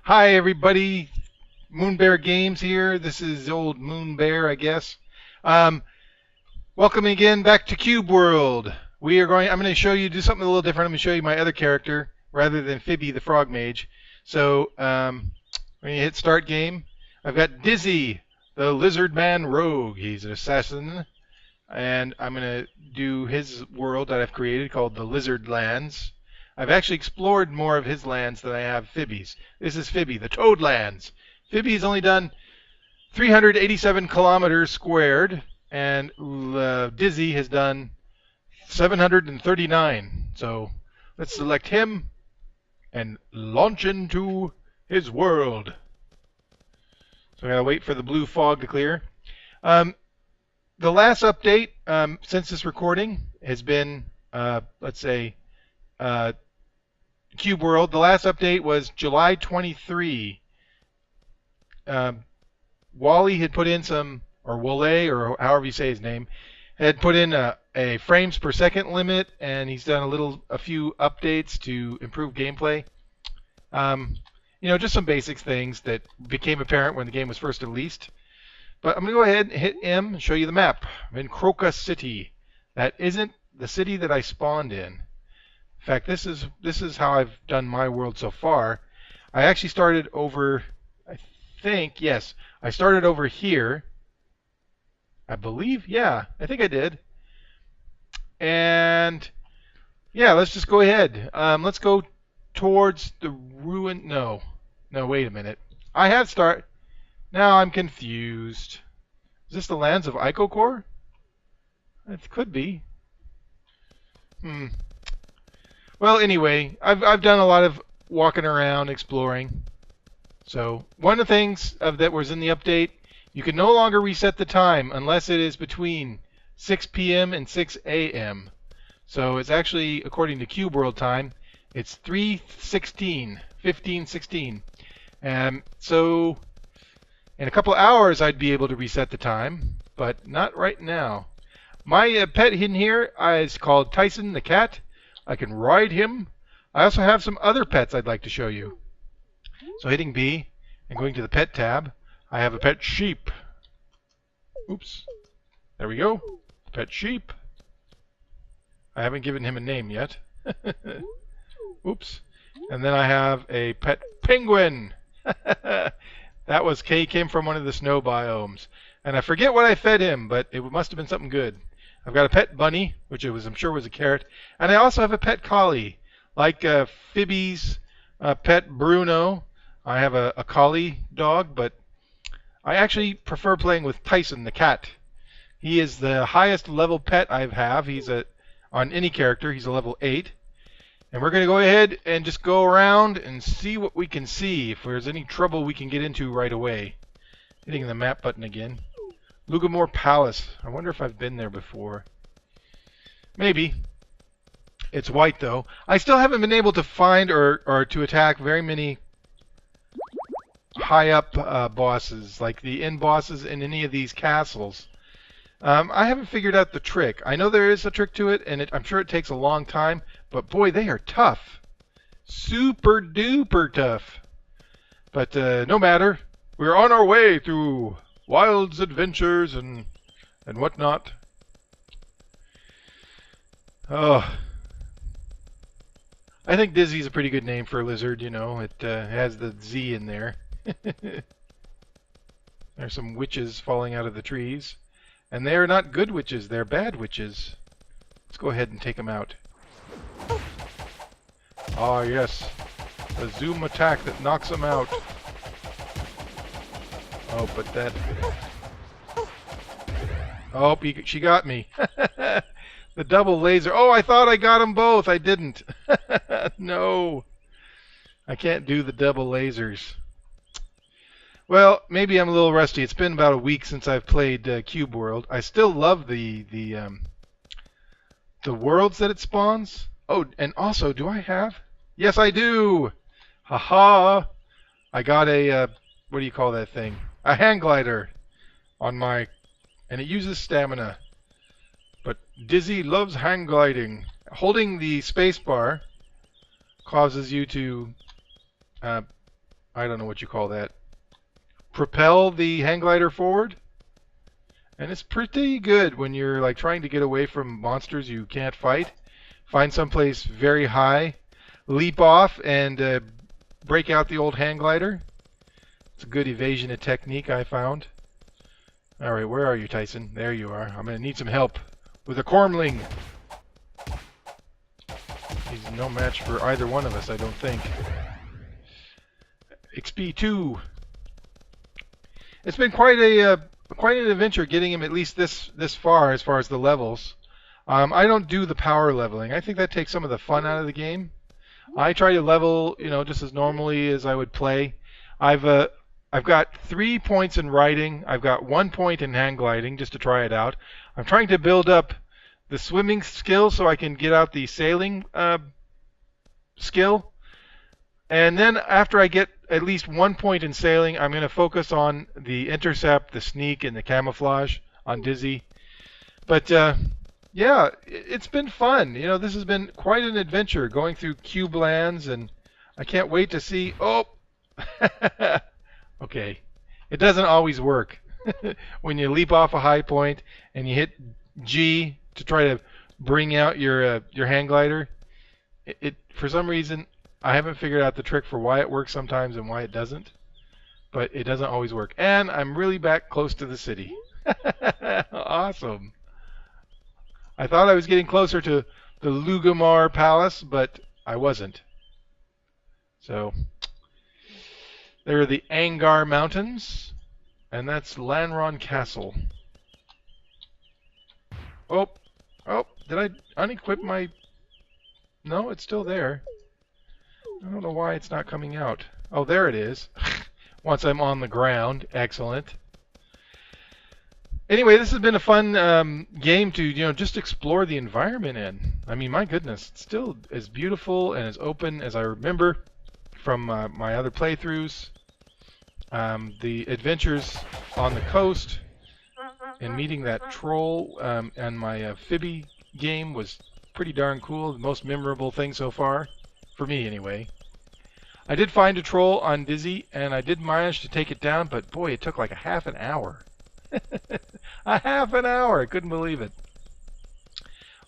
Hi everybody, Moonbear Games here. This is old Moonbear, I guess. Um, Welcome again back to Cube World. I'm going to show you do something a little different. I'm going to show you my other character rather than Phoebe the Frog Mage. So when you hit Start Game, I've got Dizzy, the Lizard Man Rogue. He's an assassin, and I'm going to do his world that I've created called the Lizard Lands. I've actually explored more of his lands than I have Phoebe's. This is Phoebe, the Toad Lands. Phoebe's only done 387 kilometers squared, and Dizzy has done 739. So let's select him and launch into his world. So I gotta wait for the blue fog to clear. The last update since this recording has been, let's say, Cube World. The last update was July 23. Wally had put in some, or Wole, or however you say his name, had put in a frames per second limit, and he's done a few updates to improve gameplay. Just some basic things that became apparent when the game was first released. But I'm going to go ahead and hit M and show you the map. I'm in Croca City. That isn't the city that I spawned in. In fact, this is how I've done my world so far. I actually started over, I started over here. I believe, yeah, I think I did. And yeah, let's just go ahead. Let's go towards the ruin. No, wait a minute. Now I'm confused. Is this the lands of Icocor? It could be. Well, anyway, I've done a lot of walking around, exploring. So one of the things that was in the update, you can no longer reset the time unless it is between 6 p.m. and 6 a.m. So it's actually, according to Cube World time, it's 15:16. So in a couple of hours, I'd be able to reset the time, but not right now. My pet in here is called Tyson the cat. I can ride him. I also have some other pets I'd like to show you. So hitting B and going to the pet tab, I have a pet sheep. Oops. There we go. Pet sheep. I haven't given him a name yet. Oops. And then I have a pet penguin. That came from one of the snow biomes. And I forget what I fed him, but it must have been something good. I've got a pet bunny, which I'm sure was a carrot. And I also have a pet collie. Like Phoebe's pet Bruno, I have a collie dog, but I actually prefer playing with Tyson the cat. He is the highest level pet I have. On any character, he's a level 8. And we're going to go ahead and just go around and see what we can see. If there's any trouble we can get into right away. Hitting the map button again. Lugamore Palace. I wonder if I've been there before. Maybe. It's white, though. I still haven't been able to find or to attack very many high-up bosses, like the end bosses in any of these castles. I haven't figured out the trick. I know there is a trick to it, and I'm sure it takes a long time, but boy, they are tough. Super duper tough. But no matter. We're on our way through Wild's adventures and whatnot. Oh. I think Dizzy's a pretty good name for a lizard, you know. It has the Z in there. There's some witches falling out of the trees. And they're not good witches, they're bad witches. Let's go ahead and take them out. Ah, yes. A zoom attack that knocks them out. Oh, but that... Oh, she got me. The double laser. Oh, I thought I got them both. I didn't. No. I can't do the double lasers. Well, maybe I'm a little rusty. It's been about a week since I've played Cube World. I still love the worlds that it spawns. Oh, and also, do I have? Yes, I do. Haha. I got a what do you call that thing? A hang glider on my and it uses stamina. But Dizzy loves hang gliding. Holding the space bar causes you to, I don't know what you call that, propel the hang glider forward. And it's pretty good when you're like trying to get away from monsters you can't fight. Find someplace very high, leap off, and break out the old hang glider. It's a good evasion technique, I found. Alright, where are you, Tyson? There you are. I'm going to need some help with a Cormling. He's no match for either one of us, I don't think. XP 2. It's been quite an adventure getting him at least this far as the levels. I don't do the power leveling. I think that takes some of the fun out of the game. I try to level, just as normally as I would play. I've got 3 points in riding. I've got 1 point in hang gliding just to try it out. I'm trying to build up the swimming skill so I can get out the sailing skill. And then after I get at least 1 point in sailing, I'm going to focus on the intercept, the sneak, and the camouflage on Dizzy. But yeah, it's been fun. This has been quite an adventure going through cube lands, and I can't wait to see. Oh, okay. It doesn't always work. When you leap off a high point and you hit G to try to bring out your hang glider, it for some reason I haven't figured out the trick for why it works sometimes and why it doesn't. But it doesn't always work. And I'm really back close to the city. Awesome. I thought I was getting closer to the Lugamar Palace, but I wasn't. So, there are the Angar Mountains, and that's Lanron Castle. Oh, did I unequip my... No, it's still there. I don't know why it's not coming out. Oh, there it is. Once I'm on the ground. Excellent. Anyway, this has been a fun game to, just explore the environment in. I mean, my goodness, it's still as beautiful and as open as I remember from my other playthroughs. The adventures on the coast and meeting that troll and my Phoebe game was pretty darn cool. The most memorable thing so far, for me anyway. I did find a troll on Dizzy, and I did manage to take it down, but boy, it took like a half an hour. A half an hour! I couldn't believe it.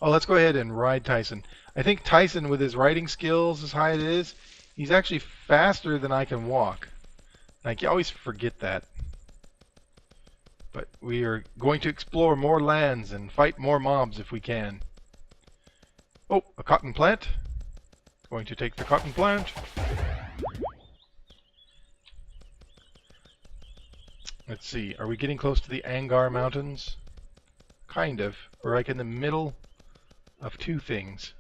Oh, let's go ahead and ride Tyson. I think Tyson, with his riding skills as high as it is, he's actually faster than I can walk. I always forget that. But we are going to explore more lands and fight more mobs if we can. Oh, a cotton plant. Going to take the cotton plant. Let's see, are we getting close to the Angar Mountains? Kind of. We're like in the middle of two things.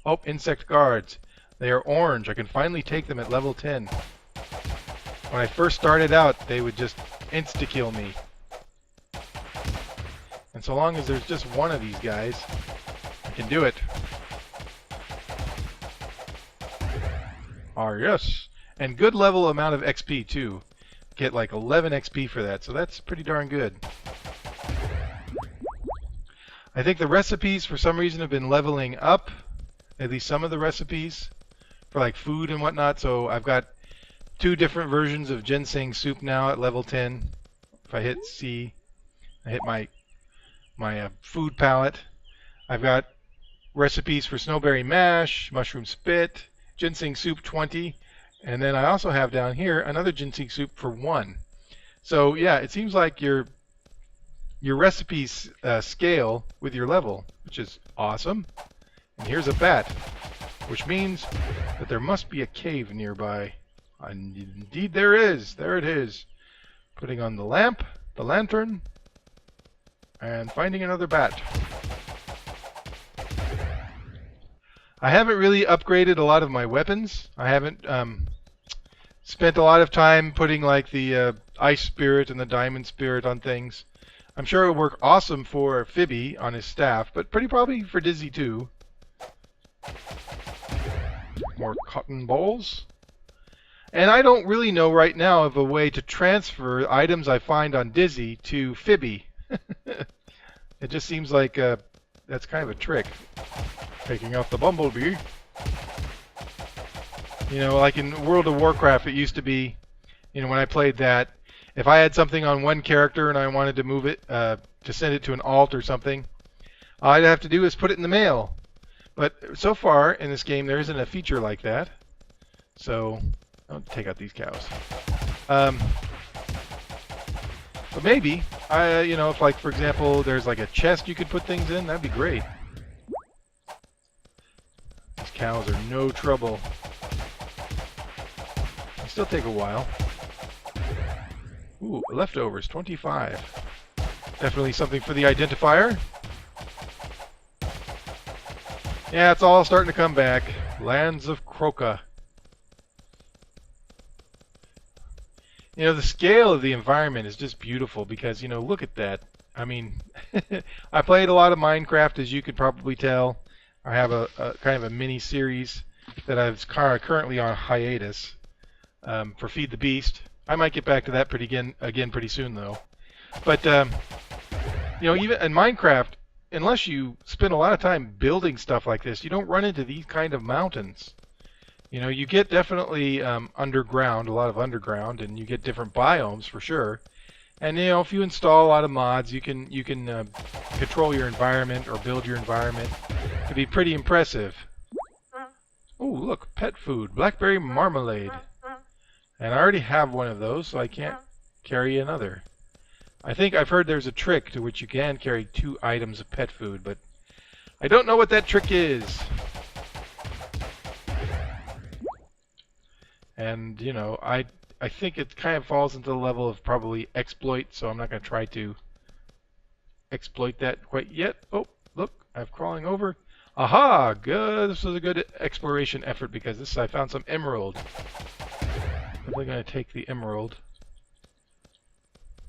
Oh, insect guards. They are orange. I can finally take them at level 10. When I first started out, they would just insta-kill me. And so long as there's just one of these guys, I can do it. Ah, yes. And good level amount of XP, too. Get like 11 XP for that, so that's pretty darn good. I think the recipes for some reason have been leveling up, at least some of the recipes for like food and whatnot. So I've got 2 different versions of ginseng soup now at level 10. If I hit C, I hit my food palette. I've got recipes for snowberry mash, mushroom spit, ginseng soup 20. And then I also have down here another ginseng soup for 1. So yeah, it seems like your recipes scale with your level, which is awesome. And here's a bat, which means that there must be a cave nearby. And indeed there is. There it is. Putting on the lamp, the lantern, and finding another bat. I haven't really upgraded a lot of my weapons. I haven't spent a lot of time putting like the ice spirit and the diamond spirit on things. I'm sure it would work awesome for Phoebe on his staff, but pretty probably for Dizzy too. More cotton balls. And I don't really know right now of a way to transfer items I find on Dizzy to Fibby. It just seems like that's kind of a trick. Taking out the bumblebee. You know, like in World of Warcraft, it used to be, you know, when I played that, if I had something on one character and I wanted to move it, to send it to an alt or something, all I'd have to do is put it in the mail. But so far in this game, there isn't a feature like that. So, I'll take out these cows. But maybe, you know, if like, for example, there's like a chest you could put things in, that'd be great. These cows are no trouble. They still take a while. Ooh, leftovers, 25. Definitely something for the identifier. Yeah, it's all starting to come back. Lands of Kroka. You know, the scale of the environment is just beautiful because, you know, look at that. I mean, I played a lot of Minecraft, as you could probably tell. I have a kind of a mini series that I've currently on hiatus for Feed the Beast. I might get back to that again pretty soon, though. But, you know, even in Minecraft, unless you spend a lot of time building stuff like this, you don't run into these kind of mountains. You know, you get definitely underground, a lot of underground, and you get different biomes for sure. And you know, if you install a lot of mods, you can control your environment or build your environment to be pretty impressive. Oh, look, pet food, blackberry marmalade. And I already have one of those, so I can't carry another. I think I've heard there's a trick to which you can carry 2 items of pet food, but I don't know what that trick is. And, you know, I think it kind of falls into the level of probably exploit, so I'm not going to try to exploit that quite yet. Oh, look, I'm crawling over. Aha! Good. This was a good exploration effort because I found some emerald. Definitely going to take the emerald.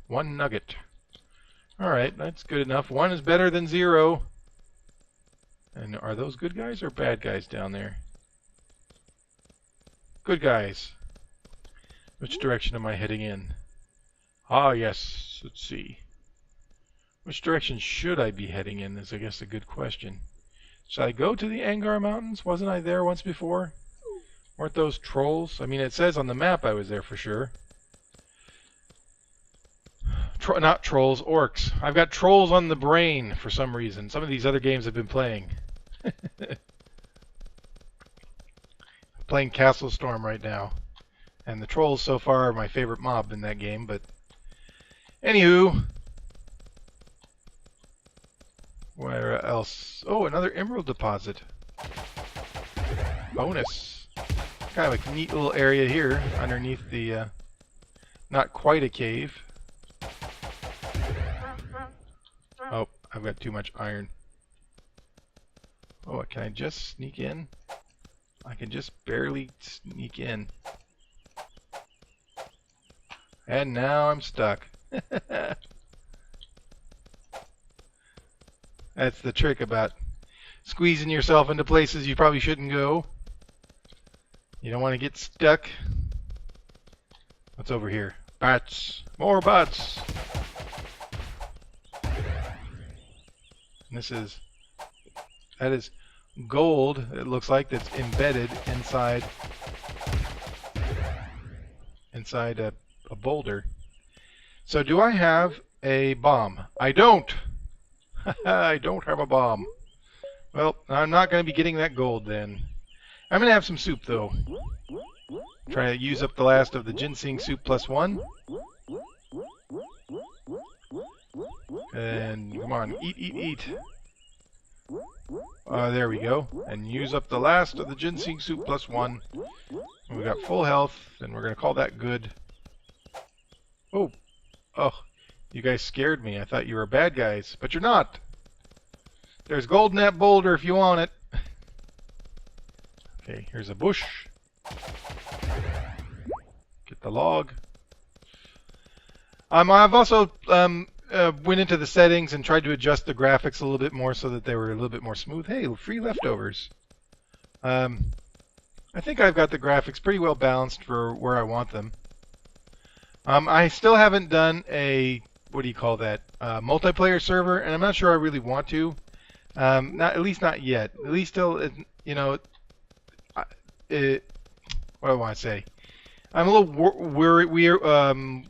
1 nugget. Alright, that's good enough. 1 is better than 0. And are those good guys or bad guys down there? Good guys. Which direction am I heading in? Ah, yes. Let's see. Which direction should I be heading in is, I guess, a good question. Should I go to the Angar Mountains? Wasn't I there once before? Weren't those trolls? I mean, it says on the map I was there for sure. Not trolls, orcs. I've got trolls on the brain for some reason. Some of these other games I've been playing. Playing Castle Storm right now. And the trolls so far are my favorite mob in that game, but anywho. Where else? Oh, another emerald deposit. Bonus. Kind of a neat little area here underneath the not quite a cave. Oh, I've got too much iron. Oh, can I just sneak in? I can just barely sneak in. And now I'm stuck. That's the trick about squeezing yourself into places you probably shouldn't go. You don't want to get stuck. What's over here? Bats. More bats. And that is gold, it looks like, that's embedded inside a boulder. So do I have a bomb? I don't. I don't have a bomb. Well, I'm not going to be getting that gold then. I'm going to have some soup though. Try to use up the last of the ginseng soup +1. And come on, eat, eat, eat. There we go. And use up the last of the ginseng soup +1. And we got full health, and we're going to call that good. Oh. Oh. You guys scared me. I thought you were bad guys, but you're not. There's gold in that boulder if you want it. Okay, here's a bush. Get the log. I've also went into the settings and tried to adjust the graphics a little bit more so that they were a little bit more smooth. Hey, free leftovers. I think I've got the graphics pretty well balanced for where I want them. I still haven't done a, what do you call that, multiplayer server, and I'm not sure I really want to. Not at least not yet. At least still, you know, it, what do I want to say? I'm a little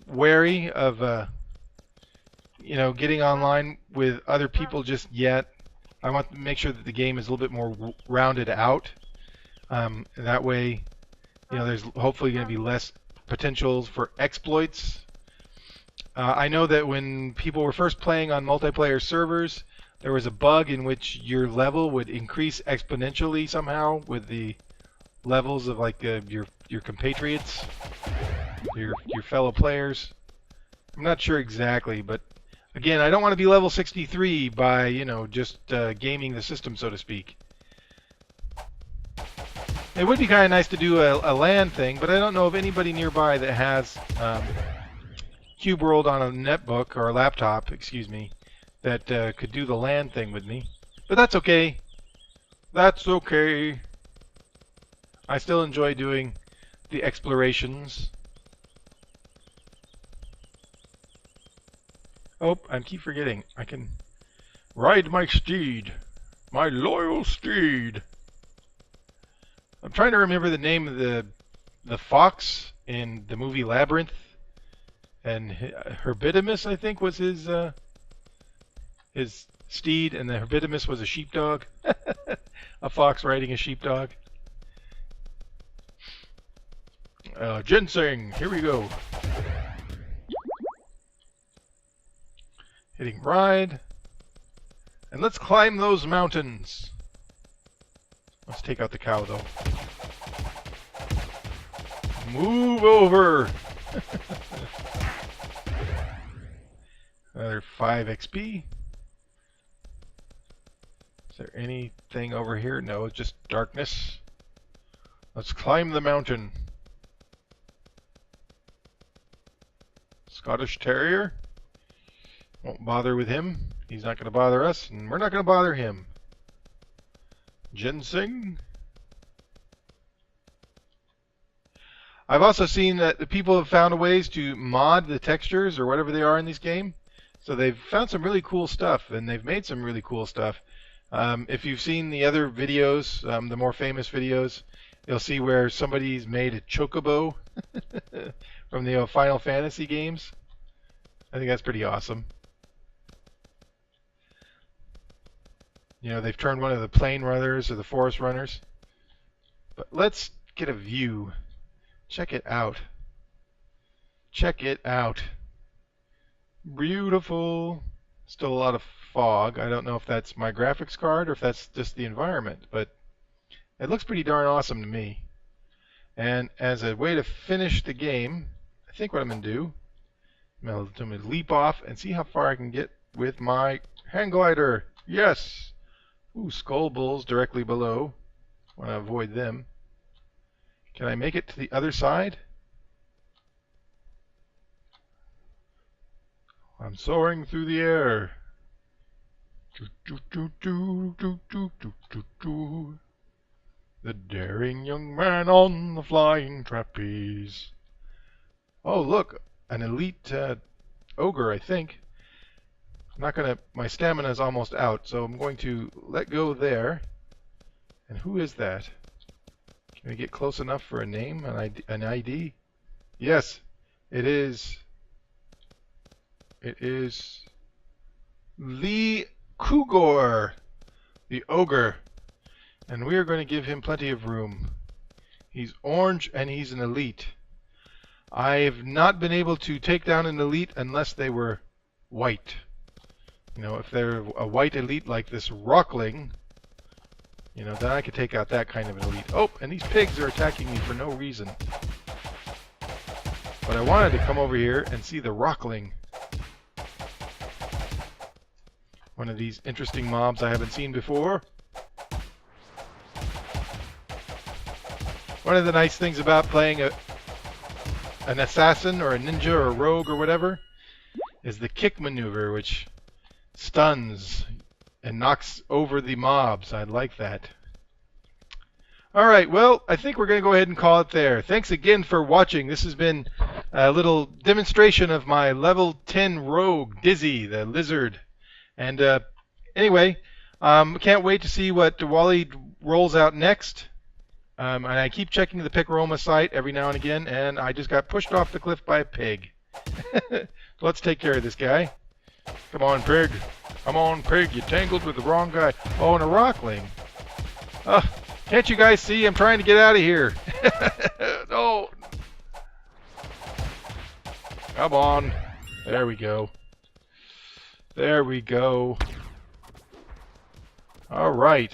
wary of you know, getting online with other people just yet. I want to make sure that the game is a little bit more rounded out. And that way, you know, there's hopefully going to be less potentials for exploits. I know that when people were first playing on multiplayer servers, there was a bug in which your level would increase exponentially somehow with the levels of like your compatriots, your fellow players. I'm not sure exactly, but again, I don't want to be level 63 by, you know, just gaming the system, so to speak. It would be kind of nice to do a LAN thing, but I don't know of anybody nearby that has Cube World on a netbook or a laptop, excuse me, that could do the LAN thing with me. But that's okay. That's okay. I still enjoy doing the explorations. Oh, I keep forgetting. I can ride my steed. My loyal steed. I'm trying to remember the name of the fox in the movie Labyrinth. And Herbidamus, I think, was his steed, and the Herbidamus was a sheepdog. A fox riding a sheepdog. Ginseng, here we go. Hitting ride. And let's climb those mountains. Let's take out the cow, though. Move over! Another 5 XP. Is there anything over here? No, it's just darkness. Let's climb the mountain. Scottish Terrier. Won't bother with him. He's not going to bother us, and we're not going to bother him. Ginseng. I've also seen that the people have found ways to mod the textures or whatever they are in this game. So they've found some really cool stuff, and they've made some really cool stuff. If you've seen the other videos, the more famous videos, you'll see where somebody's made a chocobo from the Final Fantasy games. I think that's pretty awesome. You know, they've turned one of the plane runners or the forest runners. But let's get a view. Check it out. Check it out. Beautiful. Still a lot of fog. I don't know if that's my graphics card or if that's just the environment, but it looks pretty darn awesome to me. And as a way to finish the game, I think what I'm going to do, I'm going to leap off and see how far I can get with my hang glider. Yes! Ooh, skull bulls directly below. Want to avoid them. Can I make it to the other side? I'm soaring through the air. The daring young man on the flying trapeze. Oh, look, an elite ogre, I think. I'm not gonna. My stamina is almost out, so I'm going to let go there. And who is that? Can we get close enough for a name, an ID? Yes, it is. It is Lee Kugor, the ogre, and we are going to give him plenty of room. He's orange and he's an elite. I've not been able to take down an elite unless they were white. You know, if they're a white elite like this Rockling, you know, then I could take out that kind of an elite. Oh, and these pigs are attacking me for no reason. But I wanted to come over here and see the Rockling. One of these interesting mobs I haven't seen before. One of the nice things about playing an assassin or a ninja or a rogue or whatever is the kick maneuver, which stuns and knocks over the mobs. I like that. All right, well, I think we're going to go ahead and call it there. Thanks again for watching. This has been a little demonstration of my level 10 rogue, Dizzy, the lizard. And anyway, can't wait to see what Wally rolls out next. And I keep checking the Picroma site every now and again, and I just got pushed off the cliff by a pig. So let's take care of this guy. Come on, pig. Come on, pig. You tangled with the wrong guy. Oh, and a rockling. Can't you guys see? I'm trying to get out of here. No. Come on. There we go. There we go. All right.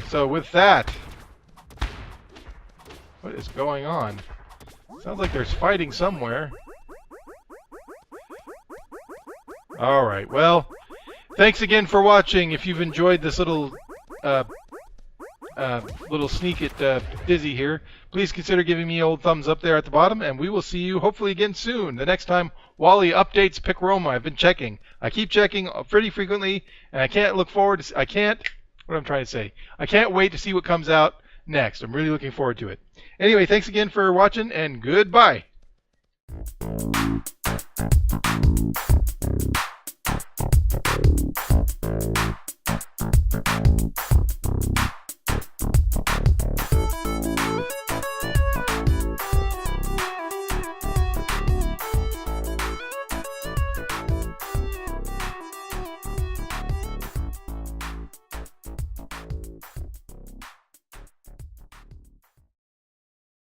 So with that, what is going on? Sounds like there's fighting somewhere. All right. Well, thanks again for watching. If you've enjoyed this little sneak at Dizzy here, please consider giving me an old thumbs up there at the bottom, and we will see you hopefully again soon. The next time Wally updates Picroma. I've been checking. I keep checking pretty frequently, and I can't look forward to. What I'm trying to say. I can't wait to see what comes out next. I'm really looking forward to it. Anyway, thanks again for watching, and goodbye.